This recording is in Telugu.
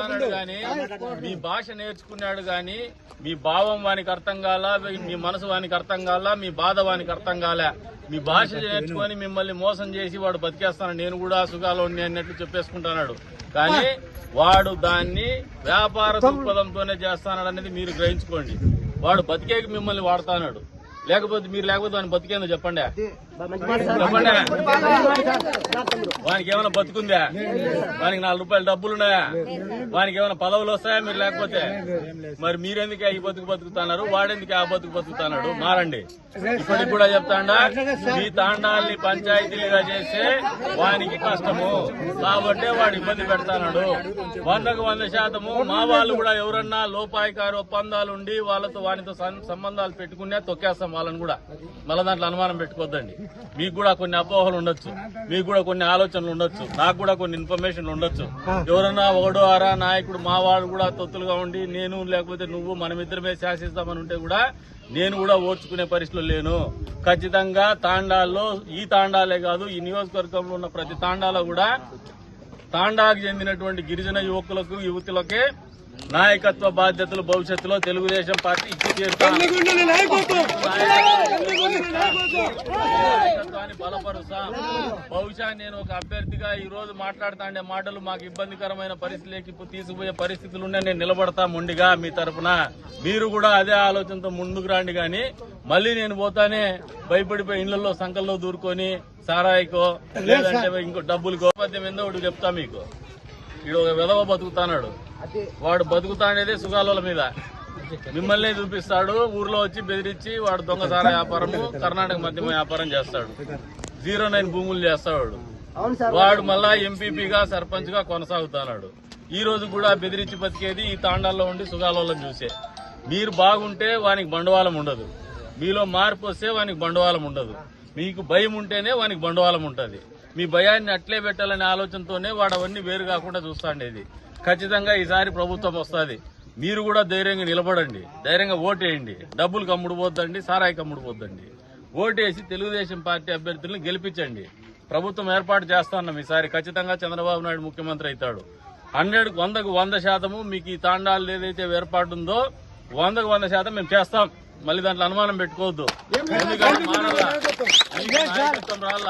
మాట్లాడుతున్నాడు గాని మీ భాష నేర్చుకున్నాడు గాని మీ భావం వానికి అర్థం కాల, మీ మనసు వానికి అర్థం కాల, మీ బాధ వానికి అర్థం కాలే. మీ భాష నేర్చుకుని మిమ్మల్ని మోసం చేసి వాడు బతికేస్తాను, నేను కూడా సుఖాలు ఉండి అన్నట్లు చెప్పేసుకుంటున్నాడు. కానీ వాడు దాన్ని వ్యాపార దృక్పథంతోనే చేస్తాననేది మీరు గ్రహించుకోండి. వాడు బతికేకి మిమ్మల్ని వాడుతున్నాడు, లేకపోతే మీరు లేకపోతే వాడిని బతికేందో చెప్పండి. చెప్పండి, వానికి ఏమైనా బతుకుందా? వానికి 4 రూపాయలు డబ్బులున్నాయా? వానికి ఏమైనా పదవులు వస్తాయా? మీరు లేకపోతే మరి మీరెందుకు ఈ బతుకుతున్నారు? వాడెందుకు ఆ బతుకుతున్నాడు? మారండి. ఇప్పటికి కూడా చెప్తాండా, మీ తాండాల్ని పంచాయతీలుగా చేస్తే వానికి కష్టము కాబట్టి వాడు ఇబ్బంది పెడతాడు. 100కు 100% మా వాళ్ళు కూడా ఎవరన్నా లోపాయికారు ఒప్పందాలు ఉండి వానితో సంబంధాలు పెట్టుకునే తొక్కేస్తాం వాళ్ళని కూడా. మళ్ళీ దాంట్లో అనుమానం పెట్టుకోవద్దండి. మీకు కూడా కొన్ని అపోహలు ఉండొచ్చు, మీకు కూడా కొన్ని ఆలోచనలు ఉండొచ్చు, నాకు కూడా కొన్ని ఇన్ఫర్మేషన్లు ఉండొచ్చు. ఎవరన్నా ఒకడో ఆరా నాయకుడు మా వాడు కూడా తొత్తులుగా ఉండి నేను లేకపోతే నువ్వు మనమిద్దరమే శాసిస్తామని ఉంటే కూడా నేను కూడా ఓర్చుకునే పరిస్థితులు లేను. ఖచ్చితంగా తాండాల్లో, ఈ తాండాలే కాదు ఈ నియోజకవర్గంలో ఉన్న ప్రతి తాండాలో కూడా తాండాకు చెందినటువంటి గిరిజన యువకులకు యువతులకే నాయకత్వ బాధ్యతలు భవిష్యత్తులో తెలుగుదేశం పార్టీ ఇచ్చి తీరుతాన్ని బలపరుస్తాం. బహుశా నేను ఒక అభ్యర్థిగా ఈ రోజు మాట్లాడుతాండే మాటలు మాకు ఇబ్బందికరమైన పరిస్థితులకి తీసుకుపోయే పరిస్థితులున్నా నేను నిలబడతా మొండిగా మీ తరఫున. మీరు కూడా అదే ఆలోచనతో ముందుకు రండి. గాని మళ్ళీ నేను పోతానే భయపడిపోయి ఇళ్లలో సంకల్లో దూరుకొని సారాయికో లేదంటే ఇంకో డబ్బులకో పద్యం ఏందో ఒకటి చెప్తా మీకు. ఈడు ఒక విధవ బతుకుతాడు, వాడు బతుకుతానేదే సుగాల మీద మిమ్మల్ని చూపిస్తాడు. ఊర్లో వచ్చి బెదిరించి వాడు దొంగసార వ్యాపారము, కర్ణాటక మద్యం వ్యాపారం చేస్తాడు, 09 భూములు చేస్తాడు. వాడు మళ్ళా ఎంపీపీగా సర్పంచ్ గా కొనసాగుతున్నాడు. ఈ రోజు కూడా బెదిరించి బతికేది ఈ తాండాల్లో ఉండి సుగాలోళ్ళని చూసే. మీరు బాగుంటే వానికి బండవాళం ఉండదు, మీలో మార్పు వస్తే వానికి బండవాళం ఉండదు. మీకు భయం ఉంటేనే వానికి బండవాళం ఉంటుంది. మీ భయాన్ని అట్లే పెట్టాలనే ఆలోచనతోనే వాడు అవన్నీ వేరు కాకుండా చూస్తాండేది. ఖచ్చితంగా ఈసారి ప్రభుత్వం వస్తుంది. మీరు కూడా ధైర్యంగా నిలబడండి, ధైర్యంగా ఓటేయండి. డబ్బులకు అమ్ముడుపోద్దండి, సారాయికి అమ్ముడుపోద్దండి. ఓటేసి తెలుగుదేశం పార్టీ అభ్యర్థులను గెలిపించండి. ప్రభుత్వం ఏర్పాటు చేస్తాన్నాం ఈసారి. ఖచ్చితంగా చంద్రబాబు నాయుడు ముఖ్యమంత్రి అవుతాడు. 100కు 100% మీకు ఈ తాండాలు ఏదైతే ఏర్పాటు ఉందో 100కు 100% మేము చేస్తాం. మళ్ళీ దాంట్లో అనుమానం పెట్టుకోవద్దు. ఎందుకంటే మానవ నాయకత్వం రాళ్ళ